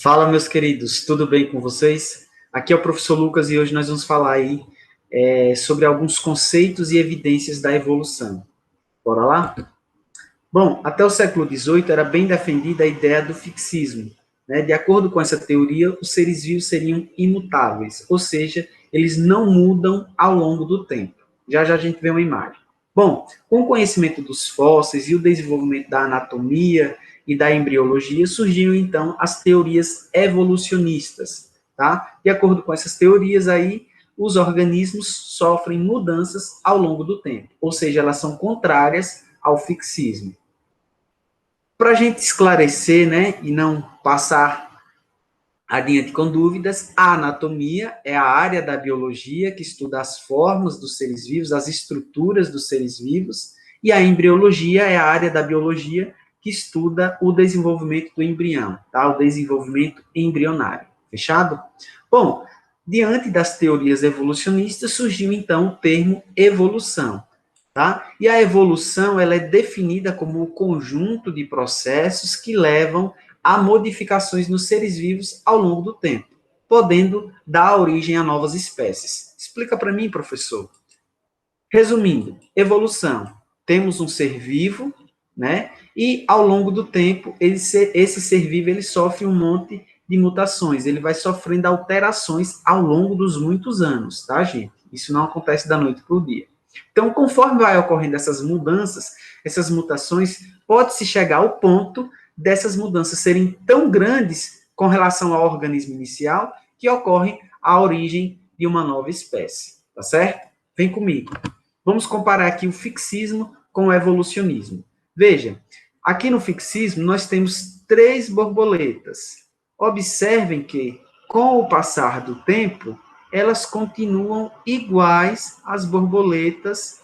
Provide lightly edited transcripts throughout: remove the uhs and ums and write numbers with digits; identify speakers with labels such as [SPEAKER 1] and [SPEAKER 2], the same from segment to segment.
[SPEAKER 1] Fala, meus queridos, tudo bem com vocês? Aqui é o professor Lucas e hoje nós vamos falar aí sobre alguns conceitos e evidências da evolução. Bora lá? Bom, até o século XVIII era bem defendida a ideia do fixismo, né? De acordo com essa teoria, os seres vivos seriam imutáveis, ou seja, eles não mudam ao longo do tempo. Já já a gente vê uma imagem. Bom, com o conhecimento dos fósseis e o desenvolvimento da anatomia e da embriologia, surgiram então as teorias evolucionistas, tá? De acordo com essas teorias aí, os organismos sofrem mudanças ao longo do tempo, ou seja, elas são contrárias ao fixismo. Para a gente esclarecer, né, e não passar adiante com dúvidas, a anatomia é a área da biologia que estuda as formas dos seres vivos, as estruturas dos seres vivos, e a embriologia é a área da biologia que estuda o desenvolvimento do embrião, tá? O desenvolvimento embrionário. Fechado? Bom, diante das teorias evolucionistas, surgiu então o termo evolução. Tá? E a evolução ela é definida como um conjunto de processos que levam a modificações nos seres vivos ao longo do tempo, podendo dar origem a novas espécies. Explica para mim, professor. Resumindo, evolução. Temos um ser vivo, né? E ao longo do tempo, esse ser vivo ele sofre um monte de mutações, ele vai sofrendo alterações ao longo dos muitos anos, tá, gente? Isso não acontece da noite para o dia. Então, conforme vai ocorrendo essas mudanças, essas mutações, pode-se chegar ao ponto dessas mudanças serem tão grandes com relação ao organismo inicial que ocorre a origem de uma nova espécie, tá certo? Vem comigo. Vamos comparar aqui o fixismo com o evolucionismo. Veja, aqui no fixismo nós temos 3 borboletas. Observem que, com o passar do tempo, elas continuam iguais às borboletas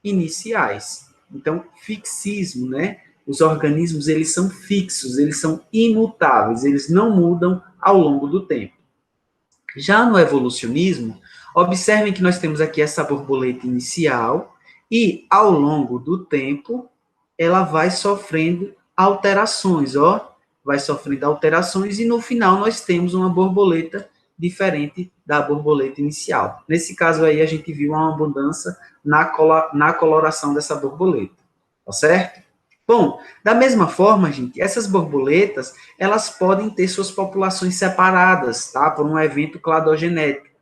[SPEAKER 1] iniciais. Então, fixismo, né? Os organismos, eles são fixos, eles são imutáveis, eles não mudam ao longo do tempo. Já no evolucionismo, observem que nós temos aqui essa borboleta inicial e, ao longo do tempo, ela vai sofrendo alterações, ó, vai sofrendo alterações e, no final, nós temos uma borboleta diferente da borboleta inicial. Nesse caso aí, a gente viu uma mudança na coloração dessa borboleta, tá certo? Bom, da mesma forma, gente, essas borboletas, elas podem ter suas populações separadas, tá? Por um evento cladogenético.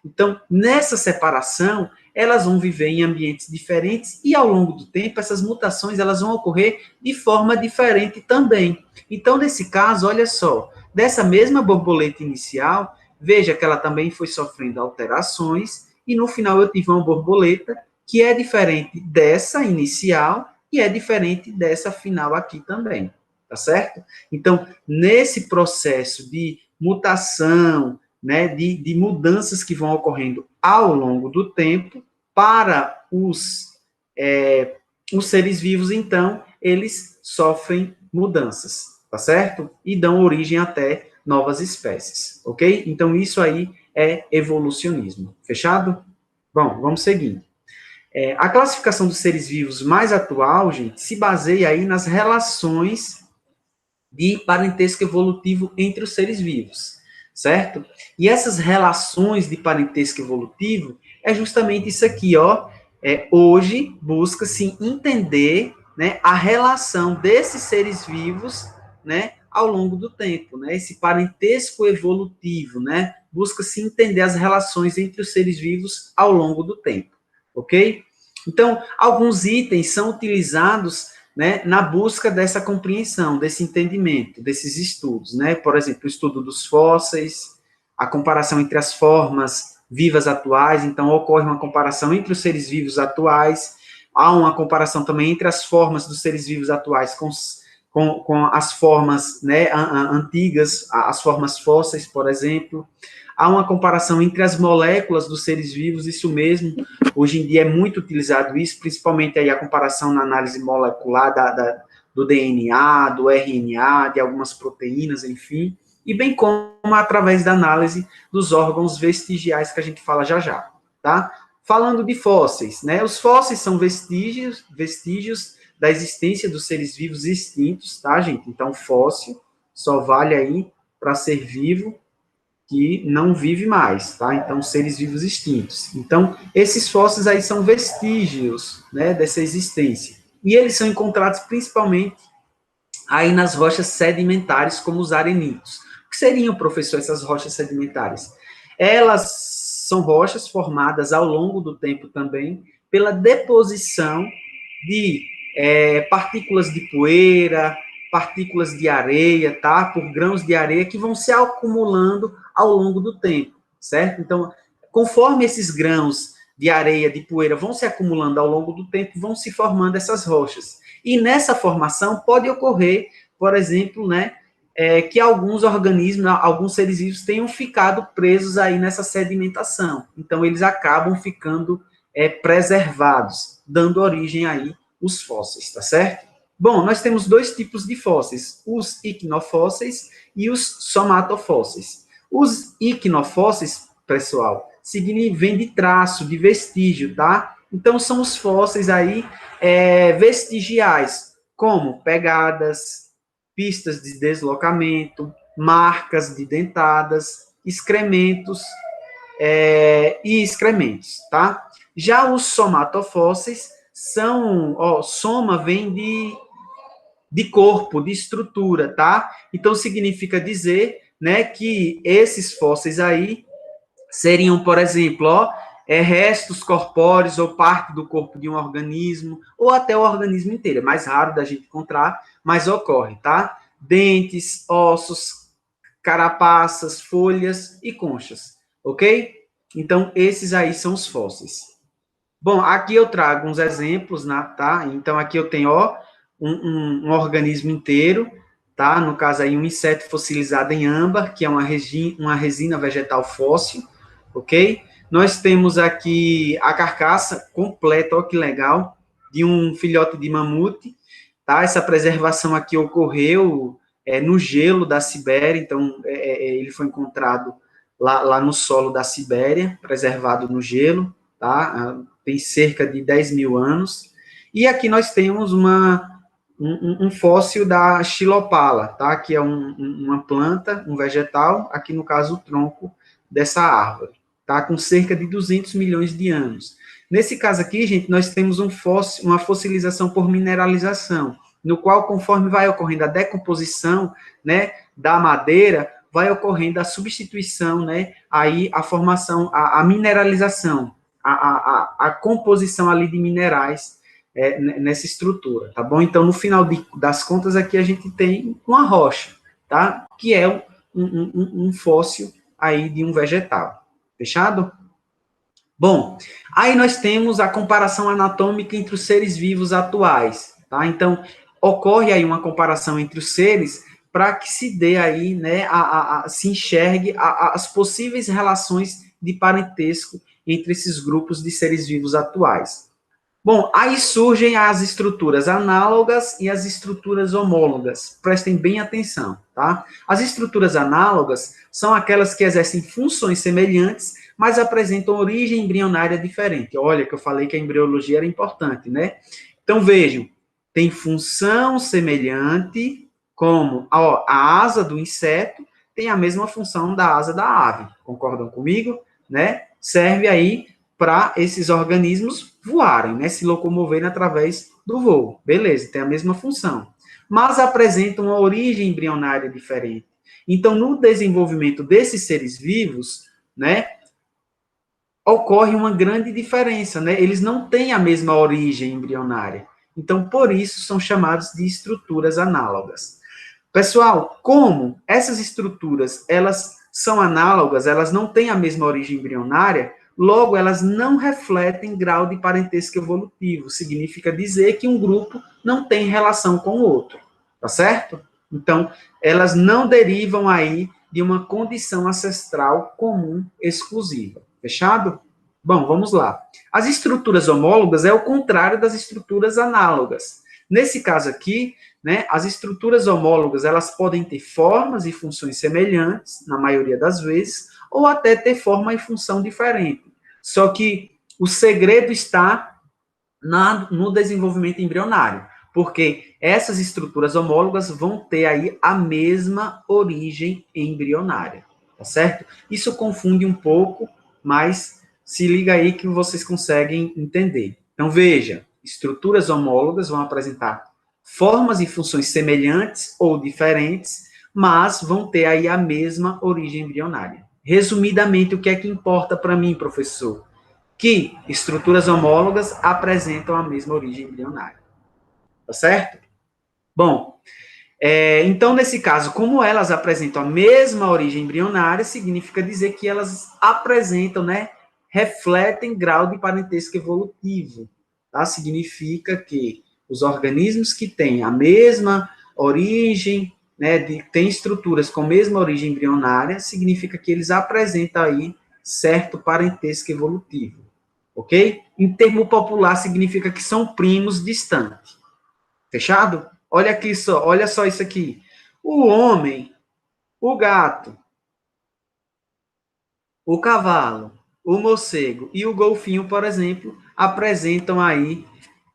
[SPEAKER 1] Então, nessa separação, elas vão viver em ambientes diferentes e, ao longo do tempo, essas mutações elas vão ocorrer de forma diferente também. Então, nesse caso, olha só, dessa mesma borboleta inicial, veja que ela também foi sofrendo alterações e, no final, eu tive uma borboleta que é diferente dessa inicial e é diferente dessa final aqui também, tá certo? Então, nesse processo de mutação, né, de mudanças que vão ocorrendo ao longo do tempo, para os seres vivos, então, eles sofrem mudanças, tá certo? E dão origem até novas espécies, ok? Então, isso aí é evolucionismo. Fechado? Bom, vamos seguindo. A classificação dos seres vivos mais atual, gente, se baseia aí nas relações de parentesco evolutivo entre os seres vivos, certo? E essas relações de parentesco evolutivo é justamente isso aqui, ó. Hoje busca-se entender, né, a relação desses seres vivos, né, ao longo do tempo, né? Esse parentesco evolutivo, né? Busca-se entender as relações entre os seres vivos ao longo do tempo, ok? Então, alguns itens são utilizados, né, na busca dessa compreensão, desse entendimento, desses estudos, né? Por exemplo, o estudo dos fósseis, a comparação entre as formas vivas atuais, então ocorre uma comparação entre os seres vivos atuais, há uma comparação também entre as formas dos seres vivos atuais com as formas, né, antigas, as formas fósseis, por exemplo. Há uma comparação entre as moléculas dos seres vivos, isso mesmo, hoje em dia é muito utilizado isso, principalmente aí a comparação na análise molecular do DNA, do RNA, de algumas proteínas, enfim, e bem como através da análise dos órgãos vestigiais que a gente fala já já, tá? Falando de fósseis, né? Os fósseis são vestígios da existência dos seres vivos extintos, tá, gente? Então, fóssil só vale aí para ser vivo que não vive mais, tá? Então, seres vivos extintos. Então, esses fósseis aí são vestígios, né, dessa existência. E eles são encontrados principalmente aí nas rochas sedimentares, como os arenitos. O que seriam, professor, essas rochas sedimentares? Elas são rochas formadas ao longo do tempo também pela deposição de partículas de poeira, partículas de areia, tá? Por grãos de areia que vão se acumulando ao longo do tempo, certo? Então, conforme esses grãos de areia, de poeira vão se acumulando ao longo do tempo, vão se formando essas rochas. E nessa formação pode ocorrer, por exemplo, né, que alguns organismos, alguns seres vivos tenham ficado presos aí nessa sedimentação. Então, eles acabam ficando preservados, dando origem aí os fósseis, tá certo? Bom, nós temos dois tipos de fósseis, os icnofósseis e os somatofósseis. Os icnofósseis, pessoal, vem de traço, de vestígio, tá? Então, são os fósseis aí vestigiais, como pegadas, pistas de deslocamento, marcas de dentadas, excrementos e excrementos, tá? Já os somatofósseis são, soma vem de corpo, de estrutura, tá? Então, significa dizer, né, que esses fósseis aí seriam, por exemplo, restos corpóreos ou parte do corpo de um organismo, ou até o organismo inteiro. É mais raro da gente encontrar, mas ocorre, tá? Dentes, ossos, carapaças, folhas e conchas, ok? Então, esses aí são os fósseis. Bom, aqui eu trago uns exemplos, tá? Então, aqui eu tenho, um organismo inteiro, tá? No caso aí, um inseto fossilizado em âmbar, que é uma resina vegetal fóssil, ok? Nós temos aqui a carcaça completa, olha que legal, de um filhote de mamute, tá? Essa preservação aqui ocorreu no gelo da Sibéria, então ele foi encontrado lá no solo da Sibéria, preservado no gelo, tá? Tem cerca de 10 mil anos. E aqui nós temos um fóssil da xilopala, tá? Que é uma planta, um vegetal, aqui no caso o tronco dessa árvore, tá? Com cerca de 200 milhões de anos. Nesse caso aqui, gente, nós temos uma fossilização por mineralização, no qual, conforme vai ocorrendo a decomposição, né, da madeira, vai ocorrendo a substituição, né, aí a formação, a mineralização, a composição ali de minerais nessa estrutura, tá bom? Então, no final das contas, aqui a gente tem uma rocha, tá? Que é um fóssil aí de um vegetal. Fechado? Bom, aí nós temos a comparação anatômica entre os seres vivos atuais, tá? Então, ocorre aí uma comparação entre os seres para que se dê aí, né, se enxergue as possíveis relações de parentesco entre esses grupos de seres vivos atuais. Bom, aí surgem as estruturas análogas e as estruturas homólogas. Prestem bem atenção, tá? As estruturas análogas são aquelas que exercem funções semelhantes, mas apresentam origem embrionária diferente. Olha, que eu falei que a embriologia era importante, né? Então, vejam, tem função semelhante, como a asa do inseto tem a mesma função da asa da ave. Concordam comigo? Né? Serve aí para esses organismos voarem, né? Se locomoverem através do voo. Beleza, tem a mesma função. Mas apresentam uma origem embrionária diferente. Então, no desenvolvimento desses seres vivos, né, ocorre uma grande diferença, né? Eles não têm a mesma origem embrionária. Então, por isso, são chamados de estruturas análogas. Pessoal, como essas estruturas, elas são análogas, elas não têm a mesma origem embrionária, logo, elas não refletem grau de parentesco evolutivo. Significa dizer que um grupo não tem relação com o outro, tá certo? Então, elas não derivam aí de uma condição ancestral comum exclusiva. Fechado? Bom, vamos lá. As estruturas homólogas é o contrário das estruturas análogas. Nesse caso aqui, né, as estruturas homólogas, elas podem ter formas e funções semelhantes, na maioria das vezes, ou até ter forma e função diferente. Só que o segredo está no desenvolvimento embrionário. Porque essas estruturas homólogas vão ter aí a mesma origem embrionária, tá certo? Isso confunde um pouco, mas se liga aí que vocês conseguem entender. Então, veja, estruturas homólogas vão apresentar formas e funções semelhantes ou diferentes, mas vão ter aí a mesma origem embrionária. Resumidamente, o que é que importa para mim, professor? Que estruturas homólogas apresentam a mesma origem embrionária. Tá certo? Bom, então, nesse caso, como elas apresentam a mesma origem embrionária, significa dizer que elas apresentam, né, refletem grau de parentesco evolutivo, tá? Significa que os organismos que têm a mesma origem, né, têm estruturas com a mesma origem embrionária, significa que eles apresentam aí certo parentesco evolutivo, ok? Em termo popular, significa que são primos distantes. Fechado? Olha aqui só, olha só isso aqui. O homem, o gato, o cavalo, o morcego e o golfinho, por exemplo, apresentam aí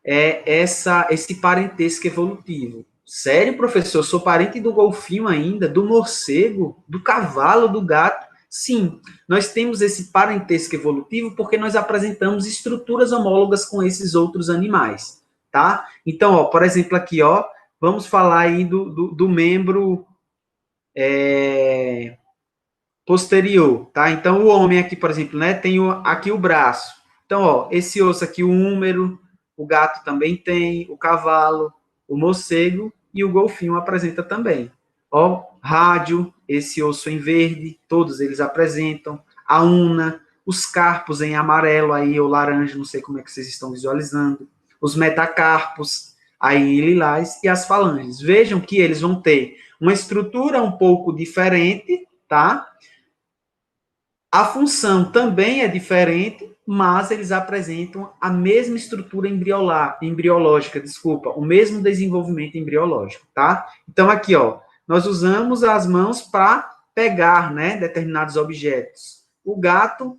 [SPEAKER 1] esse parentesco evolutivo. Sério, professor? Eu sou parente do golfinho ainda, do morcego, do cavalo, do gato? Sim, nós temos esse parentesco evolutivo porque nós apresentamos estruturas homólogas com esses outros animais, tá? Então, ó, por exemplo, aqui, ó, vamos falar aí do membro posterior, tá? Então, o homem aqui, por exemplo, né, tem aqui o braço. Então, ó, esse osso aqui, o húmero, o gato também tem, o cavalo, o morcego e o golfinho apresenta também. Ó, rádio, esse osso em verde, todos eles apresentam. A una, os carpos em amarelo aí, ou laranja, não sei como é que vocês estão visualizando. Os metacarpos aí em lilás e as falanges. Vejam que eles vão ter uma estrutura um pouco diferente, tá? A função também é diferente, mas eles apresentam a mesma estrutura embriológica, desculpa, o mesmo desenvolvimento embriológico, tá? Então, aqui, ó, nós usamos as mãos para pegar, né, determinados objetos. O gato,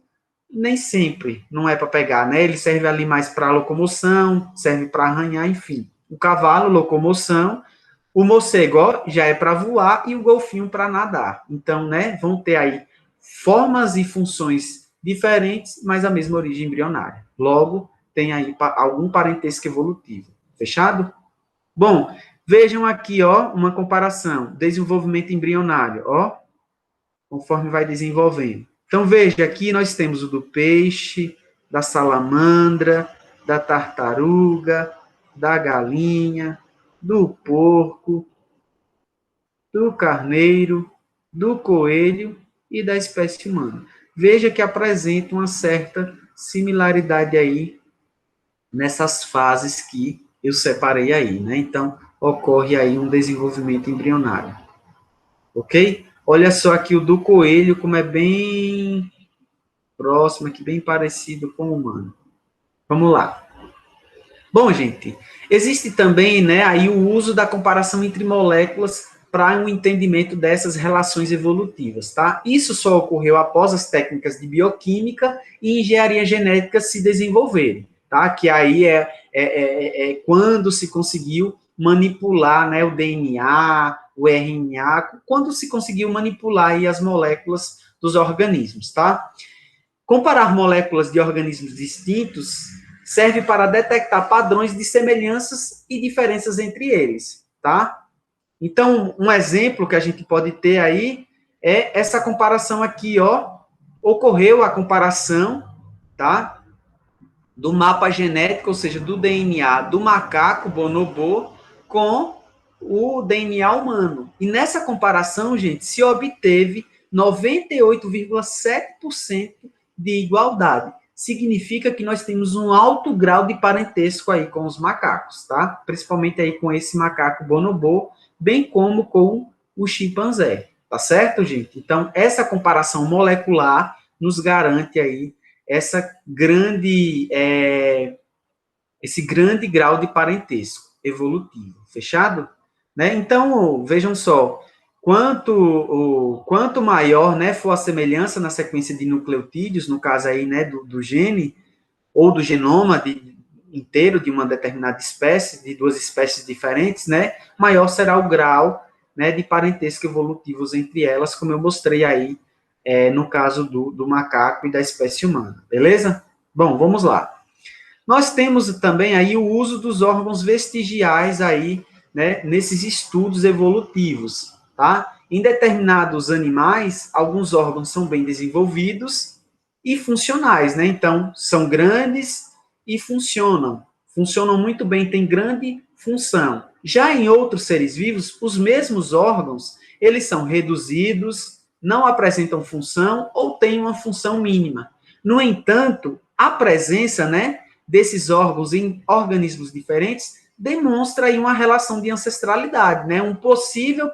[SPEAKER 1] nem sempre, não é para pegar, né? Ele serve ali mais para locomoção, serve para arranhar, enfim. O cavalo, locomoção. O morcego, ó, já é para voar e o golfinho para nadar. Então, né, vão ter aí formas e funções diferentes, mas a mesma origem embrionária. Logo, tem aí algum parentesco evolutivo. Fechado? Bom, vejam aqui, ó, uma comparação. Desenvolvimento embrionário, ó, conforme vai desenvolvendo. Então, veja, aqui nós temos o do peixe, da salamandra, da tartaruga, da galinha, do porco, do carneiro, do coelho e da espécie humana. Veja que apresenta uma certa similaridade aí nessas fases que eu separei aí, né? Então, ocorre aí um desenvolvimento embrionário. Ok? Olha só aqui o do coelho, como é bem próximo aqui, bem parecido com o humano. Vamos lá. Bom, gente, existe também, né, aí o uso da comparação entre moléculas para um entendimento dessas relações evolutivas, tá? Isso só ocorreu após as técnicas de bioquímica e engenharia genética se desenvolverem, tá? Que aí é quando se conseguiu manipular, né, o DNA, o RNA, quando se conseguiu manipular aí as moléculas dos organismos, tá? Comparar moléculas de organismos distintos serve para detectar padrões de semelhanças e diferenças entre eles, tá? Então, um exemplo que a gente pode ter aí é essa comparação aqui, ó. Ocorreu a comparação, tá? Do mapa genético, ou seja, do DNA do macaco bonobo com o DNA humano. E nessa comparação, gente, se obteve 98,7% de igualdade. Significa que nós temos um alto grau de parentesco aí com os macacos, tá? Principalmente aí com esse macaco bonobo, bem como com o chimpanzé, tá certo, gente? Então, essa comparação molecular nos garante aí esse grande grau de parentesco evolutivo, fechado? Né? Então, vejam só, quanto maior, né, for a semelhança na sequência de nucleotídeos, no caso aí, né, do gene, ou do genoma inteiro de uma determinada espécie, de duas espécies diferentes, né, maior será o grau, né, de parentesco evolutivos entre elas, como eu mostrei aí no caso do macaco e da espécie humana, beleza? Bom, vamos lá. Nós temos também aí o uso dos órgãos vestigiais aí, né, nesses estudos evolutivos, tá? Em determinados animais, alguns órgãos são bem desenvolvidos e funcionais, né? Então, são grandes e funcionam muito bem, têm grande função. Já em outros seres vivos, os mesmos órgãos, eles são reduzidos, não apresentam função ou têm uma função mínima. No entanto, a presença, né, desses órgãos em organismos diferentes demonstra aí uma relação de ancestralidade, né? Um possível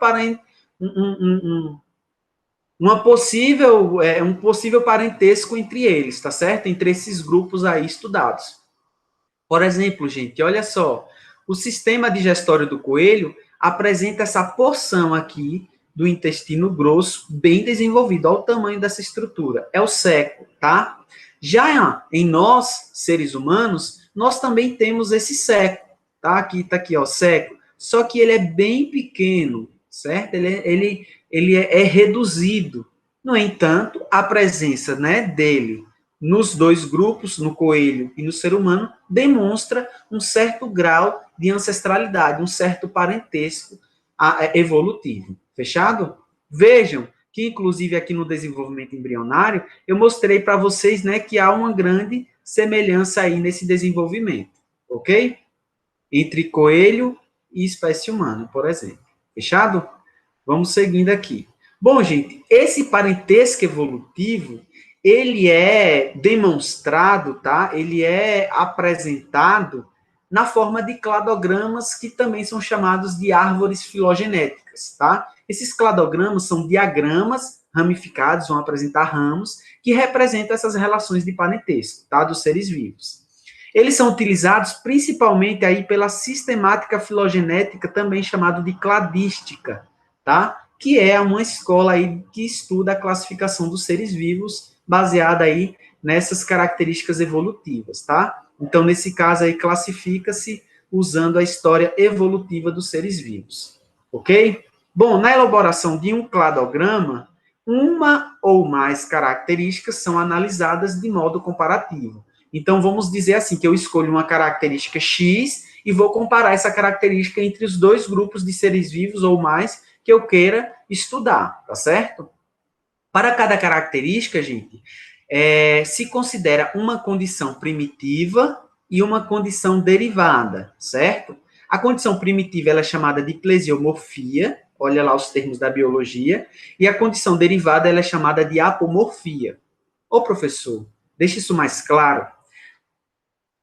[SPEAKER 1] parentesco entre eles, tá certo? Entre esses grupos aí estudados. Por exemplo, gente, olha só, o sistema digestório do coelho apresenta essa porção aqui do intestino grosso bem desenvolvido. Olha o tamanho dessa estrutura. É o seco, tá? Já em nós, seres humanos, nós também temos esse seco, tá? Aqui, tá aqui, ó, seco. Só que ele é bem pequeno, certo? Ele é reduzido. No entanto, a presença, né, dele nos dois grupos, no coelho e no ser humano, demonstra um certo grau de ancestralidade, um certo parentesco evolutivo. Fechado? Vejam que, inclusive, aqui no desenvolvimento embrionário, eu mostrei para vocês, né, que há uma grande semelhança aí nesse desenvolvimento, ok? Entre coelho e espécie humana, por exemplo. Fechado? Vamos seguindo aqui. Bom, gente, esse parentesco evolutivo, ele é demonstrado, tá? Ele é apresentado na forma de cladogramas, que também são chamados de árvores filogenéticas, tá? Esses cladogramas são diagramas ramificados, vão apresentar ramos, que representam essas relações de parentesco, tá? Dos seres vivos. Eles são utilizados principalmente aí pela sistemática filogenética, também chamado de cladística, tá? Que é uma escola aí que estuda a classificação dos seres vivos, baseada aí nessas características evolutivas, tá? Então, nesse caso aí, classifica-se usando a história evolutiva dos seres vivos, ok? Bom, na elaboração de um cladograma, uma ou mais características são analisadas de modo comparativo. Então, vamos dizer assim, que eu escolho uma característica X e vou comparar essa característica entre os dois grupos de seres vivos ou mais que eu queira estudar, tá certo? Para cada característica, gente, se considera uma condição primitiva e uma condição derivada, certo? A condição primitiva ela é chamada de plesiomorfia, olha lá os termos da biologia, e a condição derivada ela é chamada de apomorfia. Ô, professor, deixa isso mais claro.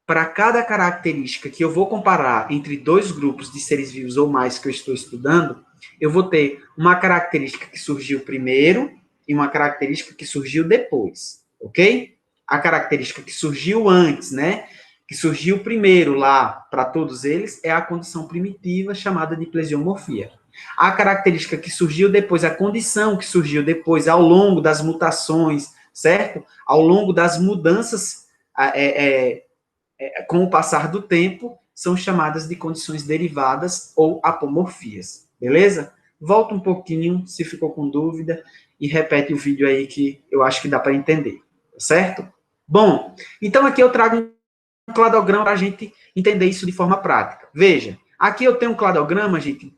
[SPEAKER 1] Para cada característica que eu vou comparar entre dois grupos de seres vivos ou mais que eu estou estudando, eu vou ter uma característica que surgiu primeiro e uma característica que surgiu depois, ok? A característica que surgiu antes, né? Que surgiu primeiro lá para todos eles é a condição primitiva chamada de plesiomorfia. A característica que surgiu depois, a condição que surgiu depois ao longo das mutações, certo? Ao longo das mudanças com o passar do tempo, são chamadas de condições derivadas ou apomorfias, beleza? Volta um pouquinho, se ficou com dúvida, e repete o vídeo aí que eu acho que dá para entender, certo? Bom, então aqui eu trago um cladograma para a gente entender isso de forma prática. Veja, aqui eu tenho um cladograma, gente,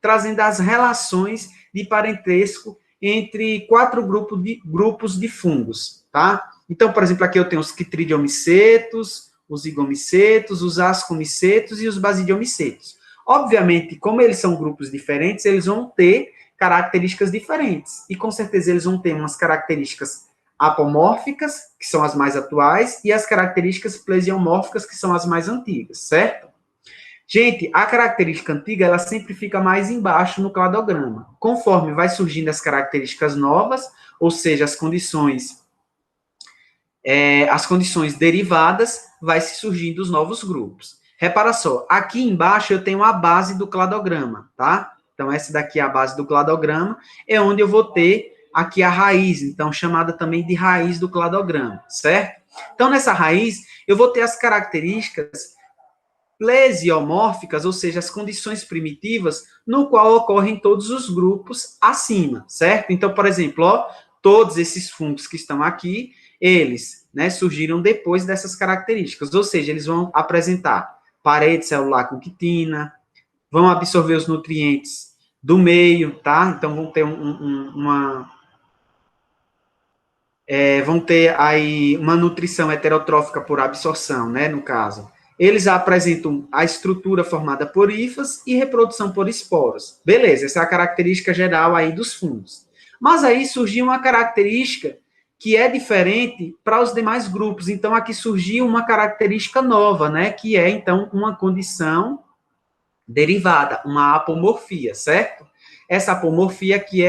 [SPEAKER 1] trazendo as relações de parentesco entre 4 grupos de fungos, tá? Então, por exemplo, aqui eu tenho os quitridiomicetos, os zigomicetos, os ascomicetos e os basidiomicetos. Obviamente, como eles são grupos diferentes, eles vão ter características diferentes. E, com certeza, eles vão ter umas características apomórficas, que são as mais atuais, e as características plesiomórficas, que são as mais antigas, certo? Gente, a característica antiga, ela sempre fica mais embaixo no cladograma. Conforme vai surgindo as características novas, ou seja, as condições derivadas, vai se surgindo os novos grupos. Repara só, aqui embaixo eu tenho a base do cladograma, tá? Então, essa daqui é a base do cladograma, é onde eu vou ter aqui a raiz, então, chamada também de raiz do cladograma, certo? Então, nessa raiz, eu vou ter as características plesiomórficas, ou seja, as condições primitivas, no qual ocorrem todos os grupos acima, certo? Então, por exemplo, ó, todos esses fungos que estão aqui, eles, né, surgiram depois dessas características, ou seja, eles vão apresentar parede celular com quitina, vão absorver os nutrientes do meio, tá? Então, vão ter vão ter aí uma nutrição heterotrófica por absorção, né, no caso. Eles apresentam a estrutura formada por hifas e reprodução por esporos. Beleza, essa é a característica geral aí dos fungos. Mas aí surgiu uma característica que é diferente para os demais grupos. Então, aqui surgiu uma característica nova, né, que é, então, uma condição derivada, uma apomorfia, certo? Essa apomorfia que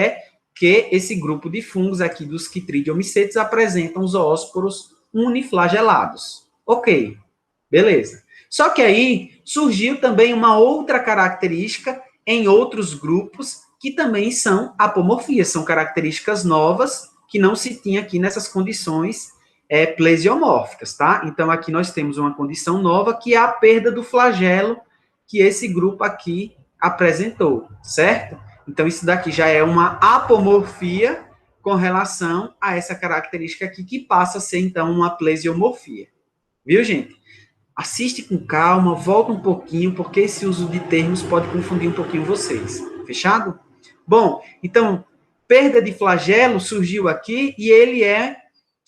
[SPEAKER 1] esse grupo de fungos aqui dos quitridiomicetos apresentam zoósporos uniflagelados. Ok, beleza. Só que aí surgiu também uma outra característica em outros grupos que também são apomorfias, são características novas que não se tinha aqui nessas condições plesiomórficas, tá? Então aqui nós temos uma condição nova que é a perda do flagelo que esse grupo aqui apresentou, certo? Então, isso daqui já é uma apomorfia com relação a essa característica aqui, que passa a ser, então, uma plesiomorfia. Viu, gente? Assiste com calma, volta um pouquinho, porque esse uso de termos pode confundir um pouquinho vocês. Fechado? Bom, então, perda de flagelo surgiu aqui e ele é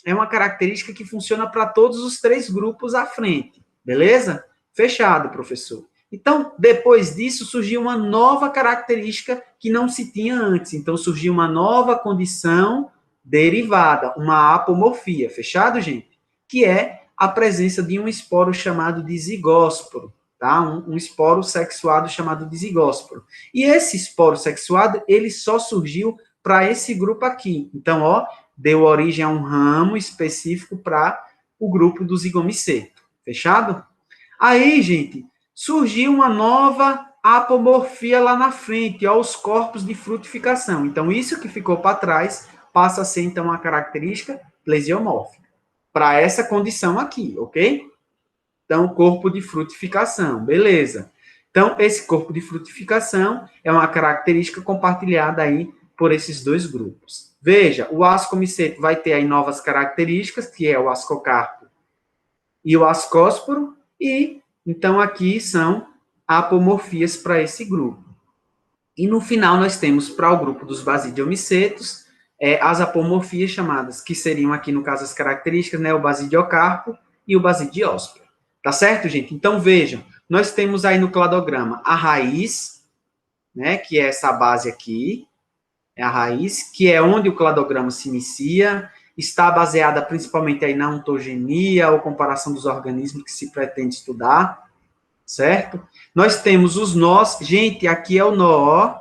[SPEAKER 1] uma característica que funciona para todos os três grupos à frente. Beleza? Fechado, professor. Então, depois disso, surgiu uma nova característica que não se tinha antes. Então, surgiu uma nova condição derivada, uma apomorfia. Fechado, gente? Que é a presença de um esporo chamado de zigósporo, tá? Um esporo sexuado chamado de zigósporo. E esse esporo sexuado, ele só surgiu para esse grupo aqui. Então, ó, deu origem a um ramo específico para o grupo do zigomiceto. Fechado? Aí, gente, surgiu uma nova apomorfia lá na frente, ó, os corpos de frutificação. Então, isso que ficou para trás passa a ser, então, uma característica plesiomórfica para essa condição aqui, ok? Então, corpo de frutificação, beleza. Então, esse corpo de frutificação é uma característica compartilhada aí por esses dois grupos. Veja, o ascomiceto vai ter aí novas características, que é o ascocarpo e o ascósporo, e então aqui são apomorfias para esse grupo. E no final nós temos para o grupo dos basidiomicetos as apomorfias chamadas, que seriam aqui no caso as características, né, o basidiocarpo e o basidiósporo. Tá certo, gente? Então vejam, nós temos aí no cladograma a raiz, né, que é essa base aqui, é a raiz, que é onde o cladograma se inicia, está baseada principalmente aí na ontogenia ou comparação dos organismos que se pretende estudar, certo? Nós temos os nós, gente, aqui é o nó,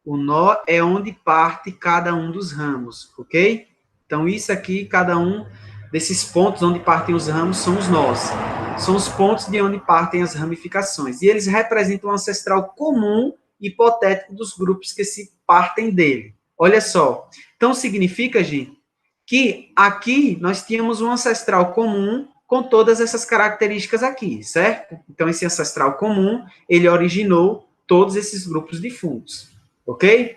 [SPEAKER 1] o nó é onde parte cada um dos ramos, ok? Então, isso aqui, cada um desses pontos onde partem os ramos são os nós, são os pontos de onde partem as ramificações, e eles representam um ancestral comum hipotético dos grupos que se partem dele. Olha só, então significa, gente, que aqui nós tínhamos um ancestral comum com todas essas características aqui, certo? Então, esse ancestral comum, ele originou todos esses grupos de fungos, ok?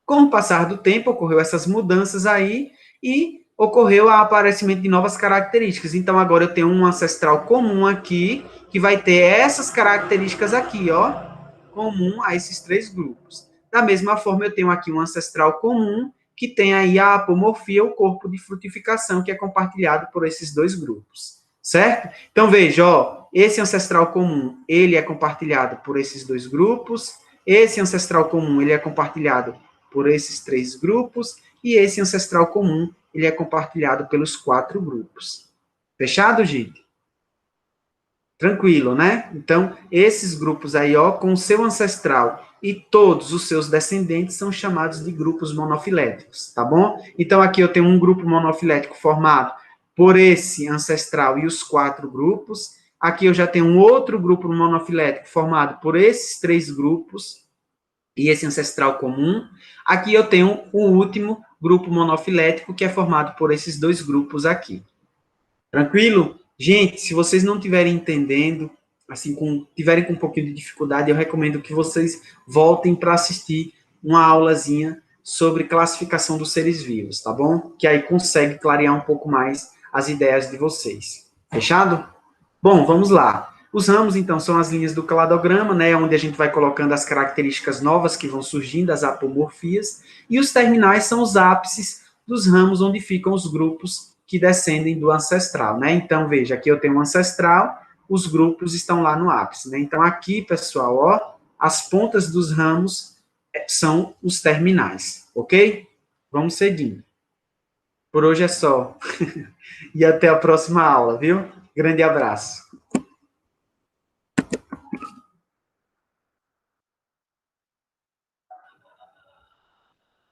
[SPEAKER 1] Com o passar do tempo, ocorreu essas mudanças aí e ocorreu o aparecimento de novas características. Então, agora eu tenho um ancestral comum aqui, que vai ter essas características aqui, ó, comum a esses três grupos. Da mesma forma, eu tenho aqui um ancestral comum, que tem aí a apomorfia, o corpo de frutificação, que é compartilhado por esses dois grupos, certo? Então, veja, ó, esse ancestral comum, ele é compartilhado por esses dois grupos, esse ancestral comum, ele é compartilhado por esses três grupos, e esse ancestral comum, ele é compartilhado pelos quatro grupos. Fechado, gente? Tranquilo, né? Então, esses grupos aí, ó, com o seu ancestral e todos os seus descendentes são chamados de grupos monofiléticos, tá bom? Então, aqui eu tenho um grupo monofilético formado por esse ancestral e os quatro grupos. Aqui eu já tenho um outro grupo monofilético formado por esses três grupos e esse ancestral comum. Aqui eu tenho o último grupo monofilético que é formado por esses dois grupos aqui. Tranquilo? Gente, se vocês não estiverem entendendo, assim, tiverem com um pouquinho de dificuldade, eu recomendo que vocês voltem para assistir uma aulazinha sobre classificação dos seres vivos, tá bom? Que aí consegue clarear um pouco mais as ideias de vocês. Fechado? Bom, vamos lá. Os ramos, então, são as linhas do cladograma, né, onde a gente vai colocando as características novas que vão surgindo, as apomorfias, e os terminais são os ápices dos ramos onde ficam os grupos que descendem do ancestral, né? Então, veja, aqui eu tenho um ancestral, os grupos estão lá no ápice, né? Então, aqui, pessoal, ó, as pontas dos ramos são os terminais, ok? Vamos seguindo. Por hoje é só. E até a próxima aula, viu? Grande abraço.